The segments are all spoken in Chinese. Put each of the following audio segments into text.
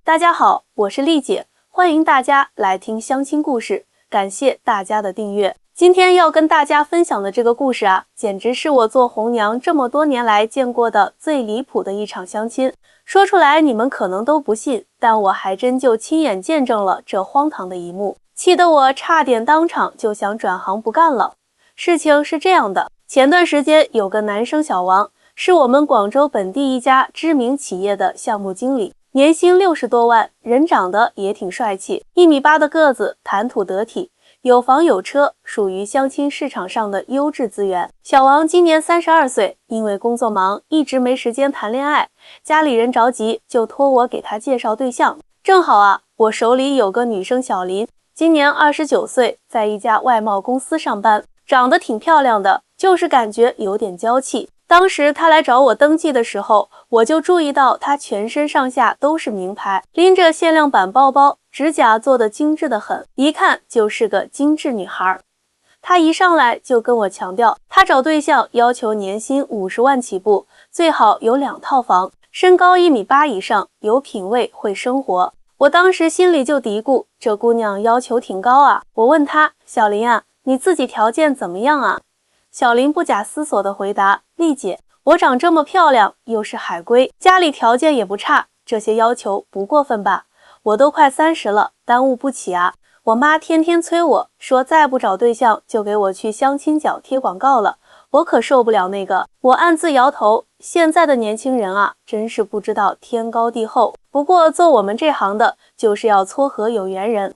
大家好，我是丽姐，欢迎大家来听相亲故事，感谢大家的订阅。今天要跟大家分享的这个故事啊，简直是我做红娘这么多年来见过的最离谱的一场相亲。说出来你们可能都不信，但我还真就亲眼见证了这荒唐的一幕，气得我差点当场就想转行不干了。事情是这样的，前段时间有个男生小王，是我们广州本地一家知名企业的项目经理，年薪60多万，人长得也挺帅气，1.8米的个子，谈吐得体，有房有车，属于相亲市场上的优质资源。小王今年32岁，因为工作忙，一直没时间谈恋爱，家里人着急，就托我给他介绍对象。正好啊，我手里有个女生小林，今年29岁，在一家外贸公司上班，长得挺漂亮的，就是感觉有点娇气。当时他来找我登记的时候，我就注意到他全身上下都是名牌，拎着限量版包包，指甲做得精致得很，一看就是个精致女孩。他一上来就跟我强调，他找对象要求年薪50万起步，最好有2套房，身高1.8米以上，有品位，会生活。我当时心里就嘀咕，这姑娘要求挺高啊。我问她，小林啊，你自己条件怎么样啊？小林不假思索地回答，丽姐，我长这么漂亮，又是海归，家里条件也不差，这些要求不过分吧？我都快30了，耽误不起啊。我妈天天催我说，再不找对象就给我去相亲角贴广告了，我可受不了那个。我暗自摇头，现在的年轻人啊，真是不知道天高地厚。不过做我们这行的，就是要撮合有缘人。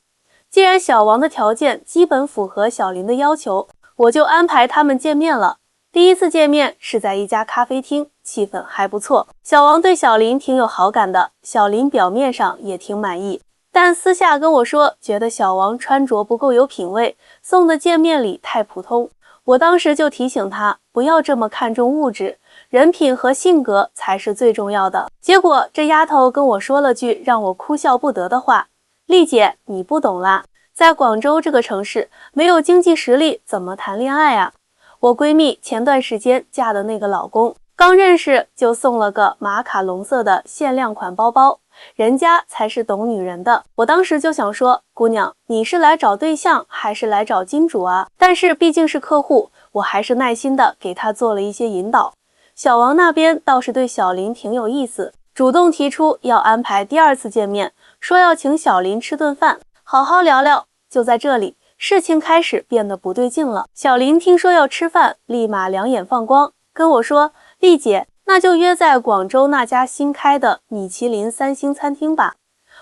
既然小王的条件基本符合小林的要求，我就安排他们见面了。第一次见面是在一家咖啡厅，气氛还不错。小王对小林挺有好感的，小林表面上也挺满意，但私下跟我说，觉得小王穿着不够有品位，送的见面礼太普通。我当时就提醒他，不要这么看重物质，人品和性格才是最重要的。结果这丫头跟我说了句让我哭笑不得的话，丽姐，你不懂啦，在广州这个城市，没有经济实力怎么谈恋爱啊？我闺蜜前段时间嫁的那个老公，刚认识就送了个马卡龙色的限量款包包，人家才是懂女人的。我当时就想说，姑娘，你是来找对象还是来找金主啊？但是毕竟是客户，我还是耐心的给她做了一些引导。小王那边倒是对小林挺有意思，主动提出要安排第2次见面，说要请小林吃顿饭，好好聊聊。就在这里，事情开始变得不对劲了。小林听说要吃饭，立马两眼放光，跟我说，丽姐，那就约在广州那家新开的米其林3星餐厅吧。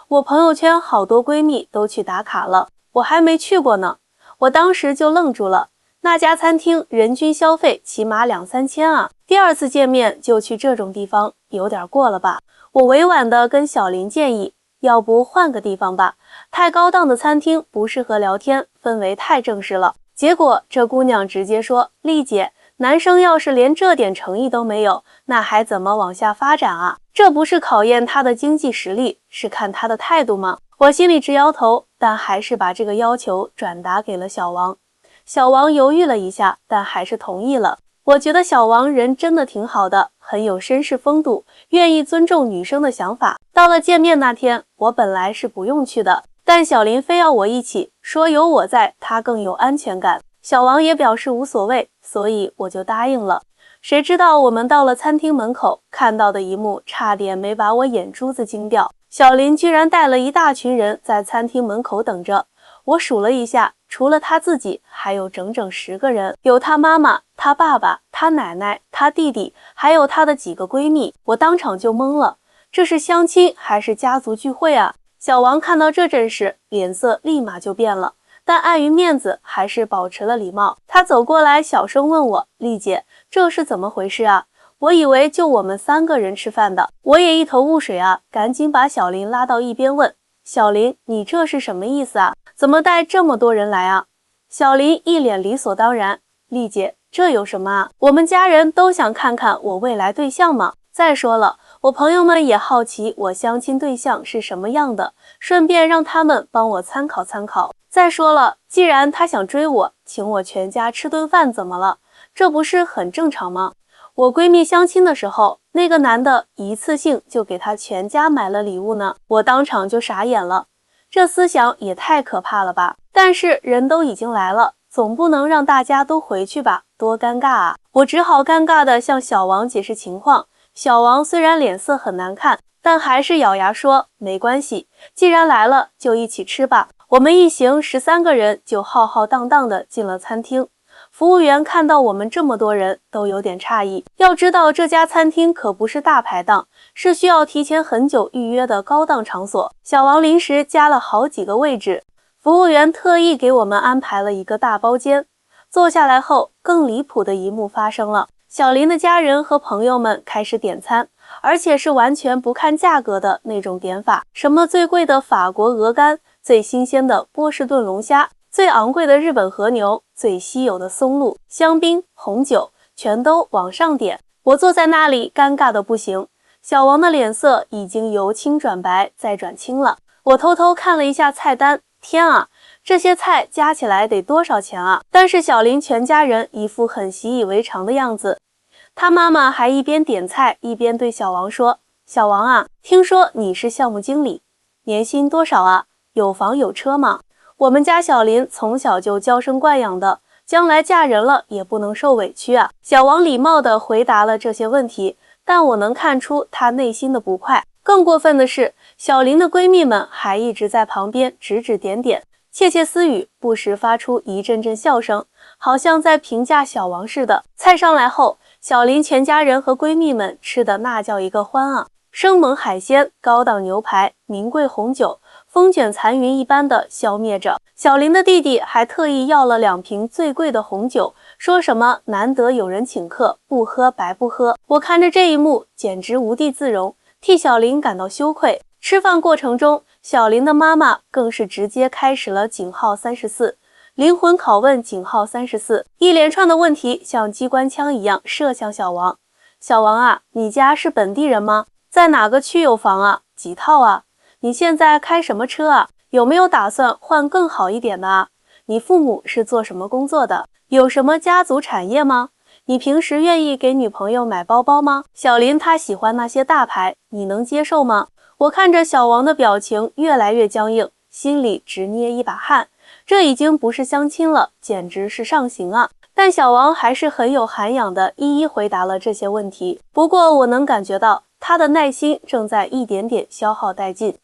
我朋友圈好多闺蜜都去打卡了，我还没去过呢。我当时就愣住了，那家餐厅人均消费起码2-3千啊，第2次见面就去这种地方，有点过了吧。我委婉地跟小林建议，要不换个地方吧，太高档的餐厅不适合聊天，氛围太正式了。结果这姑娘直接说，丽姐，男生要是连这点诚意都没有，那还怎么往下发展啊？这不是考验他的经济实力，是看他的态度吗？我心里直摇头，但还是把这个要求转达给了小王。小王犹豫了一下，但还是同意了。我觉得小王人真的挺好的，很有绅士风度，愿意尊重女生的想法。到了见面那天，我本来是不用去的，但小林非要我一起，说有我在，他更有安全感。小王也表示无所谓，所以我就答应了。谁知道我们到了餐厅门口，看到的一幕差点没把我眼珠子惊掉。小林居然带了一大群人在餐厅门口等着。我数了一下，除了他自己，还有整整10个人，有他妈妈、他爸爸、他奶奶、他弟弟，还有他的几个闺蜜。我当场就懵了，这是相亲还是家族聚会啊？小王看到这阵势，脸色立马就变了，但碍于面子，还是保持了礼貌。他走过来，小声问我，丽姐，这是怎么回事啊？我以为就我们3个人吃饭的。我也一头雾水啊，赶紧把小林拉到一边问，小林，你这是什么意思啊？怎么带这么多人来啊？小林一脸理所当然，丽姐，这有什么啊？我们家人都想看看我未来对象嘛。再说了，我朋友们也好奇我相亲对象是什么样的，顺便让他们帮我参考参考。再说了，既然他想追我，请我全家吃顿饭怎么了？这不是很正常吗？我闺蜜相亲的时候，那个男的一次性就给他全家买了礼物呢。我当场就傻眼了，这思想也太可怕了吧！但是人都已经来了，总不能让大家都回去吧，多尴尬啊！我只好尴尬地向小王解释情况。小王虽然脸色很难看，但还是咬牙说没关系，既然来了就一起吃吧。我们一行13个人就浩浩荡荡地进了餐厅。服务员看到我们这么多人都有点诧异，要知道这家餐厅可不是大排档，是需要提前很久预约的高档场所。小王临时加了好几个位置，服务员特意给我们安排了一个大包间。坐下来后，更离谱的一幕发生了。小林的家人和朋友们开始点餐，而且是完全不看价格的那种点法，什么最贵的法国鹅肝，最新鲜的波士顿龙虾，最昂贵的日本和牛，最稀有的松露、香槟、红酒，全都往上点。我坐在那里尴尬的不行，小王的脸色已经由青转白再转青了。我偷偷看了一下菜单，天啊，这些菜加起来得多少钱啊？但是小林全家人一副很习以为常的样子，他妈妈还一边点菜一边对小王说：“小王啊，听说你是项目经理，年薪多少啊？有房有车吗？我们家小林从小就娇生惯养的，将来嫁人了也不能受委屈啊。”小王礼貌地回答了这些问题，但我能看出他内心的不快。更过分的是，小林的闺蜜们还一直在旁边指指点点，窃窃私语，不时发出一阵阵笑声，好像在评价小王似的。菜上来后，小林全家人和闺蜜们吃的那叫一个欢啊！生猛海鲜、高档牛排、名贵红酒，风卷残云一般的消灭着。小林的弟弟还特意要了2瓶最贵的红酒，说什么难得有人请客，不喝白不喝。我看着这一幕，简直无地自容，替小林感到羞愧。吃饭过程中，小林的妈妈更是直接开始了井号34，灵魂拷问井号34，一连串的问题像机关枪一样射向小王。小王啊，你家是本地人吗？在哪个区有房啊？几套啊？你现在开什么车啊？有没有打算换更好一点的啊？你父母是做什么工作的？有什么家族产业吗？你平时愿意给女朋友买包包吗？小林他喜欢那些大牌，你能接受吗？我看着小王的表情越来越僵硬，心里直捏一把汗。这已经不是相亲了，简直是上刑啊！但小王还是很有涵养的一一回答了这些问题。不过我能感觉到他的耐心正在一点点消耗殆尽。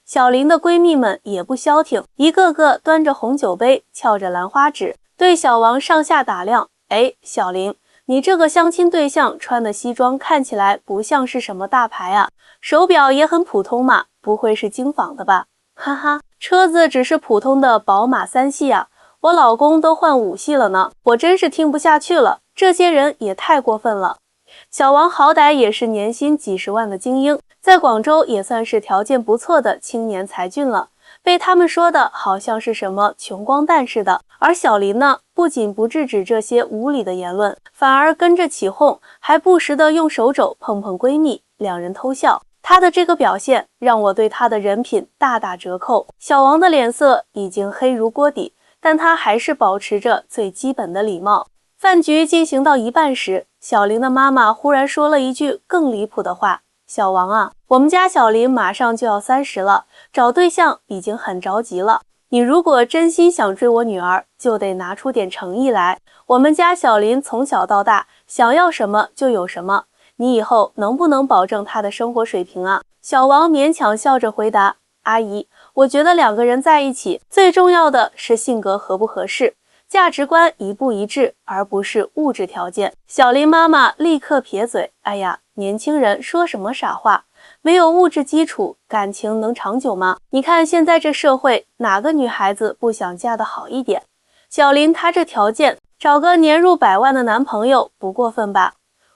小林的闺蜜们也不消停，一个个端着红酒杯，翘着兰花指，对小王上下打量。哎，小林，你这个相亲对象穿的西装看起来不像是什么大牌啊，手表也很普通嘛，不会是精仿的吧？哈哈，车子只是普通的宝马3系啊，我老公都换5系了呢。我真是听不下去了，这些人也太过分了。小王好歹也是年薪几十万的精英，在广州也算是条件不错的青年才俊了，被他们说的好像是什么穷光蛋似的。而小林呢，不仅不制止这些无理的言论，反而跟着起哄，还不时的用手肘碰碰闺蜜，两人偷笑。他的这个表现让我对他的人品大打折扣。小王的脸色已经黑如锅底，但他还是保持着最基本的礼貌。饭局进行到一半时，小林的妈妈忽然说了一句更离谱的话：“小王啊，我们家小林马上就要30了，找对象已经很着急了。你如果真心想追我女儿，就得拿出点诚意来。我们家小林从小到大，想要什么就有什么。你以后能不能保证他的生活水平啊？”小王勉强笑着回答：“阿姨，我觉得2个人在一起，最重要的是性格合不合适，价值观一不一致，而不是物质条件。”小林妈妈立刻撇嘴：“哎呀，年轻人说什么傻话？没有物质基础，感情能长久吗？你看现在这社会，哪个女孩子不想嫁得好一点？小林她这条件，找个年入100万的男朋友不过分吧？”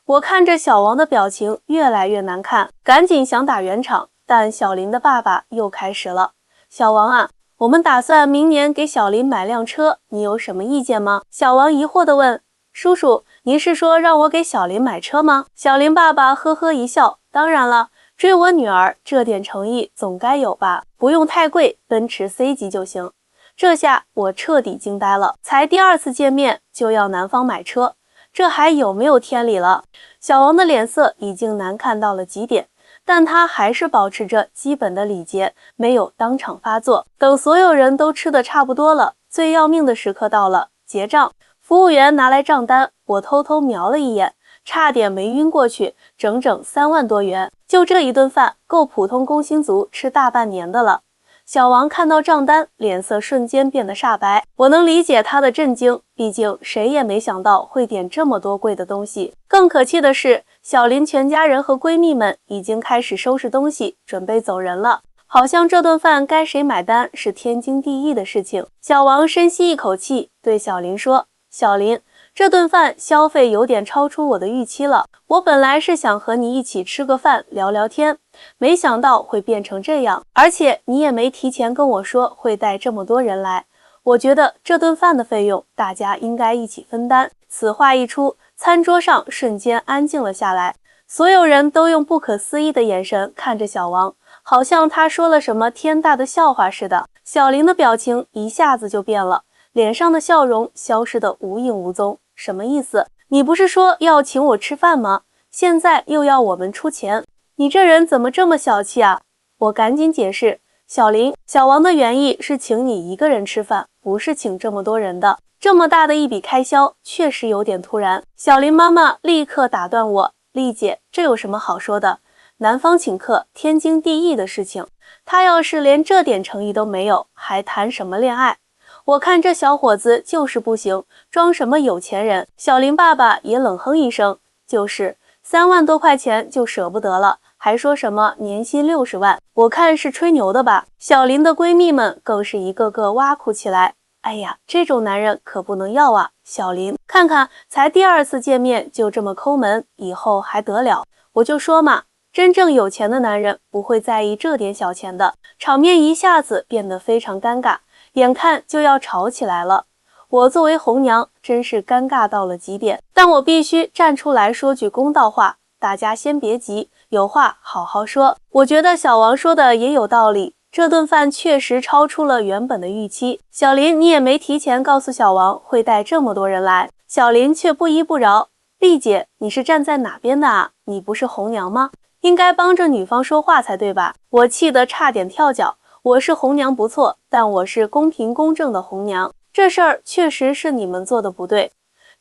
我看着小王的表情越来越难看，赶紧想打圆场，但小林的爸爸又开始了：“小王啊，我们打算明年给小林买辆车，你有什么意见吗？”小王疑惑地问：“叔叔，您是说让我给小林买车吗？”小林爸爸呵呵一笑：“当然了，追我女儿，这点诚意总该有吧？不用太贵，奔驰 C 级就行。”这下我彻底惊呆了，才第2次见面就要男方买车，这还有没有天理了？小王的脸色已经难看到了极点，但他还是保持着基本的礼节，没有当场发作。等所有人都吃得差不多了，最要命的时刻到了，结账。服务员拿来账单，我偷偷瞄了一眼，差点没晕过去，整整3万多元。就这一顿饭，够普通工薪族吃大半年的了。小王看到账单，脸色瞬间变得煞白。我能理解他的震惊，毕竟谁也没想到会点这么多贵的东西。更可气的是，小林全家人和闺蜜们已经开始收拾东西，准备走人了。好像这顿饭该谁买单是天经地义的事情。小王深吸一口气，对小林说：“小林，这顿饭消费有点超出我的预期了。我本来是想和你一起吃个饭聊聊天，没想到会变成这样，而且你也没提前跟我说会带这么多人来。我觉得这顿饭的费用大家应该一起分担。”此话一出，餐桌上瞬间安静了下来，所有人都用不可思议的眼神看着小王，好像他说了什么天大的笑话似的。小林的表情一下子就变了，脸上的笑容消失得无影无踪。什么意思？你不是说要请我吃饭吗？现在又要我们出钱，你这人怎么这么小气啊？我赶紧解释，小林，小王的原意是请你一个人吃饭，不是请这么多人的。这么大的一笔开销，确实有点突然。小林妈妈立刻打断我，丽姐，这有什么好说的？男方请客，天经地义的事情。他要是连这点诚意都没有，还谈什么恋爱？我看这小伙子就是不行，装什么有钱人。小林爸爸也冷哼一声，就是3万多块钱就舍不得了，还说什么年薪60万，我看是吹牛的吧。小林的闺蜜们更是一个个挖苦起来，哎呀，这种男人可不能要啊！小林，看看才第2次见面就这么抠门，以后还得了？我就说嘛，真正有钱的男人不会在意这点小钱的。场面一下子变得非常尴尬，眼看就要吵起来了。我作为红娘，真是尴尬到了极点，但我必须站出来说句公道话，大家先别急，有话好好说。我觉得小王说的也有道理，这顿饭确实超出了原本的预期。小林，你也没提前告诉小王会带这么多人来。小林却不依不饶，丽姐，你是站在哪边的啊？你不是红娘吗？应该帮着女方说话才对吧？我气得差点跳脚。我是红娘不错，但我是公平公正的红娘，这事儿确实是你们做的不对。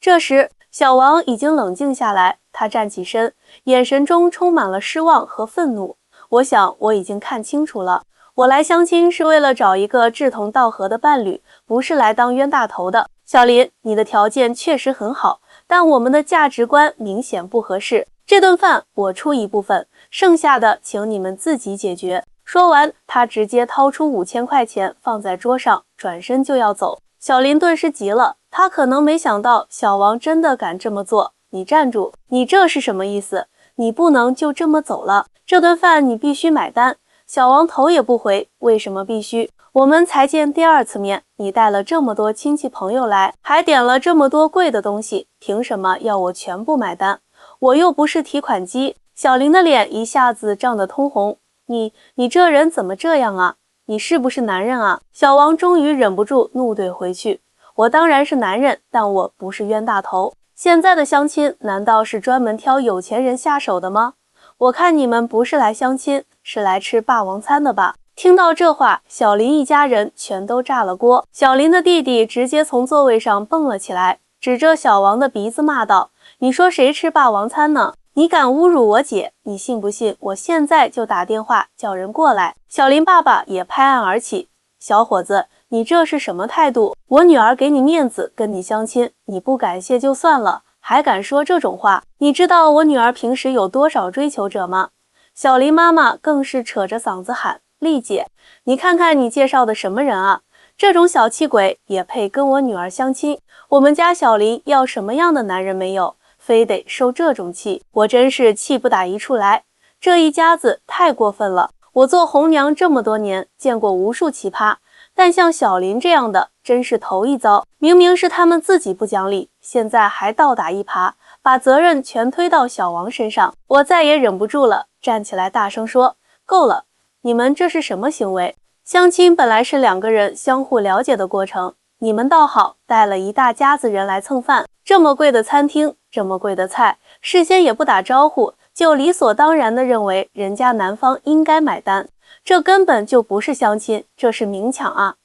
这时，小王已经冷静下来，他站起身，眼神中充满了失望和愤怒。我想我已经看清楚了，我来相亲是为了找一个志同道合的伴侣，不是来当冤大头的。小林，你的条件确实很好，但我们的价值观明显不合适。这顿饭我出一部分，剩下的请你们自己解决。说完，他直接掏出5000块钱放在桌上，转身就要走。小林顿时急了，他可能没想到小王真的敢这么做。你站住！你这是什么意思？你不能就这么走了，这顿饭你必须买单。小王头也不回，为什么必须？我们才见第2次面，你带了这么多亲戚朋友来，还点了这么多贵的东西，凭什么要我全部买单？我又不是提款机。小林的脸一下子涨得通红。你这人怎么这样啊？你是不是男人啊？小王终于忍不住怒怼回去。我当然是男人，但我不是冤大头。现在的相亲难道是专门挑有钱人下手的吗？我看你们不是来相亲，是来吃霸王餐的吧？听到这话，小林一家人全都炸了锅。小林的弟弟直接从座位上蹦了起来，指着小王的鼻子骂道：“你说谁吃霸王餐呢？你敢侮辱我姐，你信不信我现在就打电话叫人过来？”小林爸爸也拍案而起：“小伙子，你这是什么态度？我女儿给你面子跟你相亲，你不感谢就算了，还敢说这种话？你知道我女儿平时有多少追求者吗？”小林妈妈更是扯着嗓子喊：“丽姐，你看看你介绍的什么人啊？这种小气鬼也配跟我女儿相亲？我们家小林要什么样的男人没有？非得受这种气，我真是气不打一处来。这一家子太过分了。我做红娘这么多年，见过无数奇葩，但像小林这样的真是头一遭。明明是他们自己不讲理，现在还倒打一耙，把责任全推到小王身上。我再也忍不住了，站起来大声说：够了，你们这是什么行为？相亲本来是2个人相互了解的过程，你们倒好，带了一大家子人来蹭饭，这么贵的餐厅，这么贵的菜，事先也不打招呼，就理所当然地认为人家男方应该买单，这根本就不是相亲，这是明抢啊！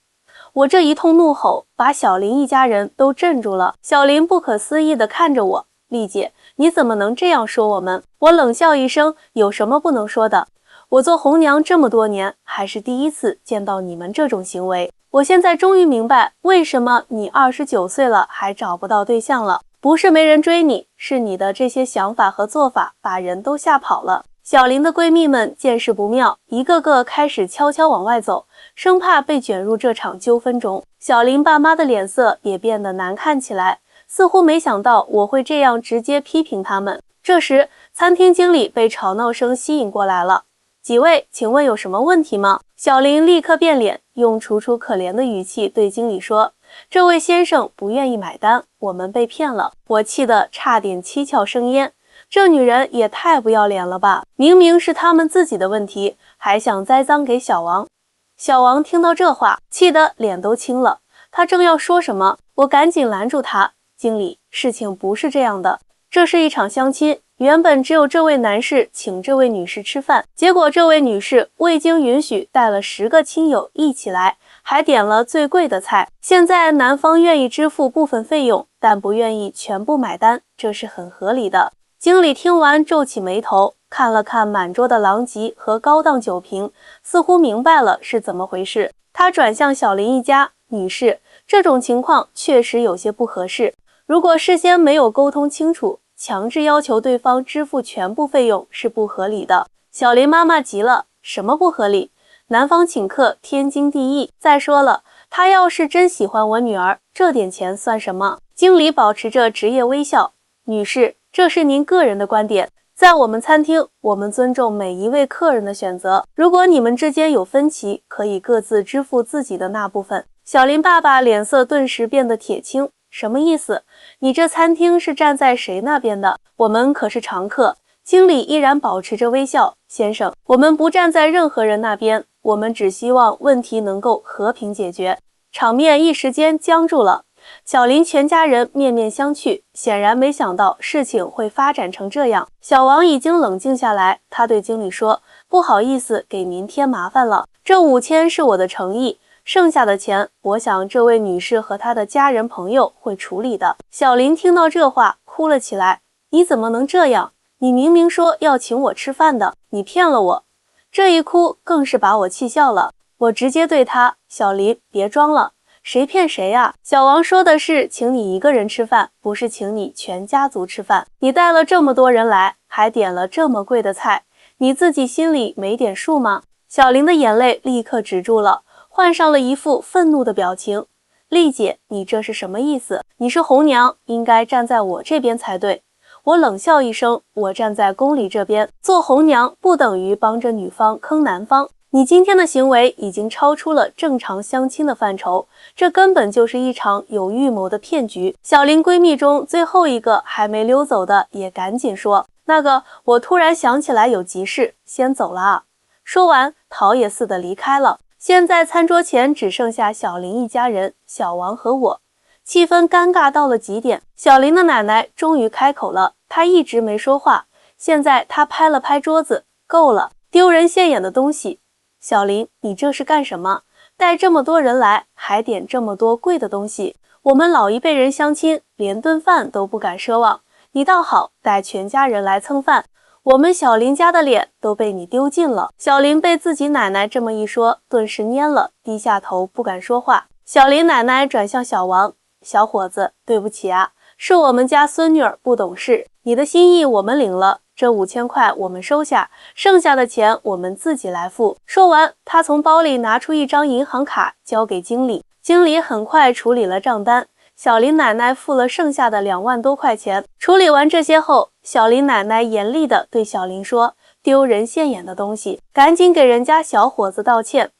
我这一通怒吼，把小林一家人都镇住了。小林不可思议地看着我，丽姐，你怎么能这样说我们？我冷笑一声，有什么不能说的？我做红娘这么多年，还是第一次见到你们这种行为。我现在终于明白，为什么你29岁了还找不到对象了。不是没人追你，是你的这些想法和做法把人都吓跑了。小林的闺蜜们见势不妙，一个个开始悄悄往外走，生怕被卷入这场纠纷中。小林爸妈的脸色也变得难看起来，似乎没想到我会这样直接批评他们。这时，餐厅经理被吵闹声吸引过来了。几位，请问有什么问题吗？小林立刻变脸，用楚楚可怜的语气对经理说，这位先生不愿意买单，我们被骗了。我气得差点七窍生烟，这女人也太不要脸了吧，明明是他们自己的问题，还想栽赃给小王。小王听到这话，气得脸都青了，他正要说什么，我赶紧拦住他，经理，事情不是这样的，这是一场相亲，原本只有这位男士请这位女士吃饭，结果这位女士未经允许带了10个亲友一起来，还点了最贵的菜。现在男方愿意支付部分费用，但不愿意全部买单，这是很合理的。经理听完皱起眉头，看了看满桌的狼藉和高档酒瓶，似乎明白了是怎么回事。他转向小林一家，女士，这种情况确实有些不合适，如果事先没有沟通清楚，强制要求对方支付全部费用是不合理的。小林妈妈急了，什么不合理？男方请客天经地义，再说了，他要是真喜欢我女儿，这点钱算什么？经理保持着职业微笑，女士，这是您个人的观点，在我们餐厅，我们尊重每一位客人的选择，如果你们之间有分歧，可以各自支付自己的那部分。小林爸爸脸色顿时变得铁青，什么意思？你这餐厅是站在谁那边的？我们可是常客。经理依然保持着微笑，先生，我们不站在任何人那边，我们只希望问题能够和平解决。场面一时间僵住了，小林全家人面面相觑，显然没想到事情会发展成这样。小王已经冷静下来，他对经理说，不好意思给您添麻烦了，这5000是我的诚意，剩下的钱，我想这位女士和她的家人朋友会处理的。小林听到这话，哭了起来。你怎么能这样？你明明说要请我吃饭的，你骗了我。这一哭更是把我气笑了。我直接对他，小林，别装了，谁骗谁呀？小王说的是请你一个人吃饭，不是请你全家族吃饭。你带了这么多人来，还点了这么贵的菜，你自己心里没点数吗？小林的眼泪立刻止住了，换上了一副愤怒的表情。丽姐，你这是什么意思？你是红娘，应该站在我这边才对。我冷笑一声，我站在公理这边，做红娘不等于帮着女方坑男方。你今天的行为已经超出了正常相亲的范畴，这根本就是一场有预谋的骗局。小林闺蜜中最后一个还没溜走的也赶紧说，那个，我突然想起来有急事，先走了啊。说完，逃也似的离开了。现在餐桌前只剩下小林一家人，小王和我。气氛尴尬到了极点，小林的奶奶终于开口了，她一直没说话，现在她拍了拍桌子，够了，丢人现眼的东西。小林，你这是干什么？带这么多人来，还点这么多贵的东西，我们老一辈人相亲，连顿饭都不敢奢望，你倒好，带全家人来蹭饭，我们小林家的脸都被你丢尽了。小林被自己奶奶这么一说，顿时蔫了，低下头不敢说话。小林奶奶转向小王，小伙子，对不起啊，是我们家孙女儿不懂事，你的心意我们领了，这5000块我们收下，剩下的钱我们自己来付。说完，他从包里拿出一张银行卡交给经理，经理很快处理了账单，小林奶奶付了剩下的2万多块钱。处理完这些后，小林奶奶严厉地对小林说，丢人现眼的东西，赶紧给人家小伙子道歉。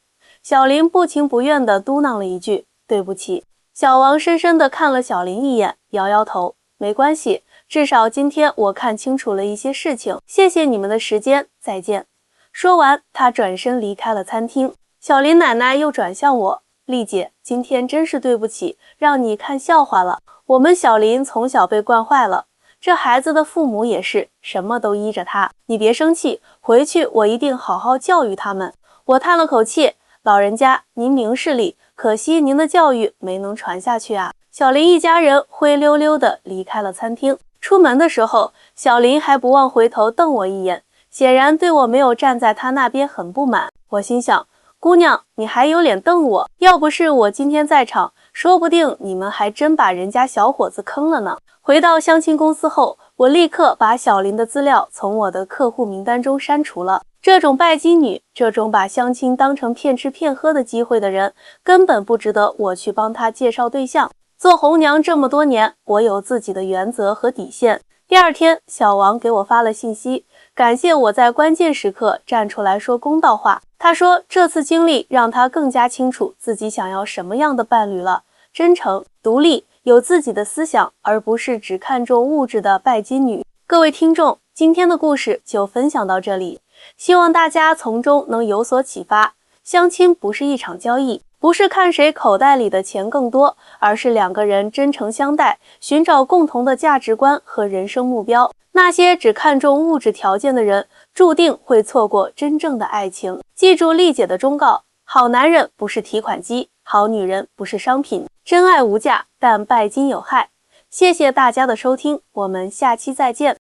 小林不情不愿地嘟囔了一句，对不起。小王深深地看了小林一眼，摇摇头，没关系，至少今天我看清楚了一些事情，谢谢你们的时间，再见。说完，他转身离开了餐厅。小林奶奶又转向我，丽姐，今天真是对不起，让你看笑话了。我们小林从小被惯坏了，这孩子的父母也是，什么都依着他。你别生气，回去我一定好好教育他们。我叹了口气，老人家，您明事理，可惜您的教育没能传下去啊。小林一家人灰溜溜地离开了餐厅。出门的时候，小林还不忘回头瞪我一眼，显然对我没有站在他那边很不满。我心想，姑娘，你还有脸瞪我？要不是我今天在场，说不定你们还真把人家小伙子坑了呢。回到相亲公司后，我立刻把小林的资料从我的客户名单中删除了。这种拜金女，这种把相亲当成骗吃骗喝的机会的人，根本不值得我去帮她介绍对象。做红娘这么多年，我有自己的原则和底线。第二天，小王给我发了信息，感谢我在关键时刻站出来说公道话。他说，这次经历让他更加清楚自己想要什么样的伴侣了：真诚、独立，有自己的思想，而不是只看重物质的拜金女。各位听众，今天的故事就分享到这里，希望大家从中能有所启发。相亲不是一场交易，不是看谁口袋里的钱更多，而是两个人真诚相待，寻找共同的价值观和人生目标。那些只看重物质条件的人，注定会错过真正的爱情。记住丽姐的忠告，好男人不是提款机，好女人不是商品，真爱无价，但拜金有害。谢谢大家的收听，我们下期再见。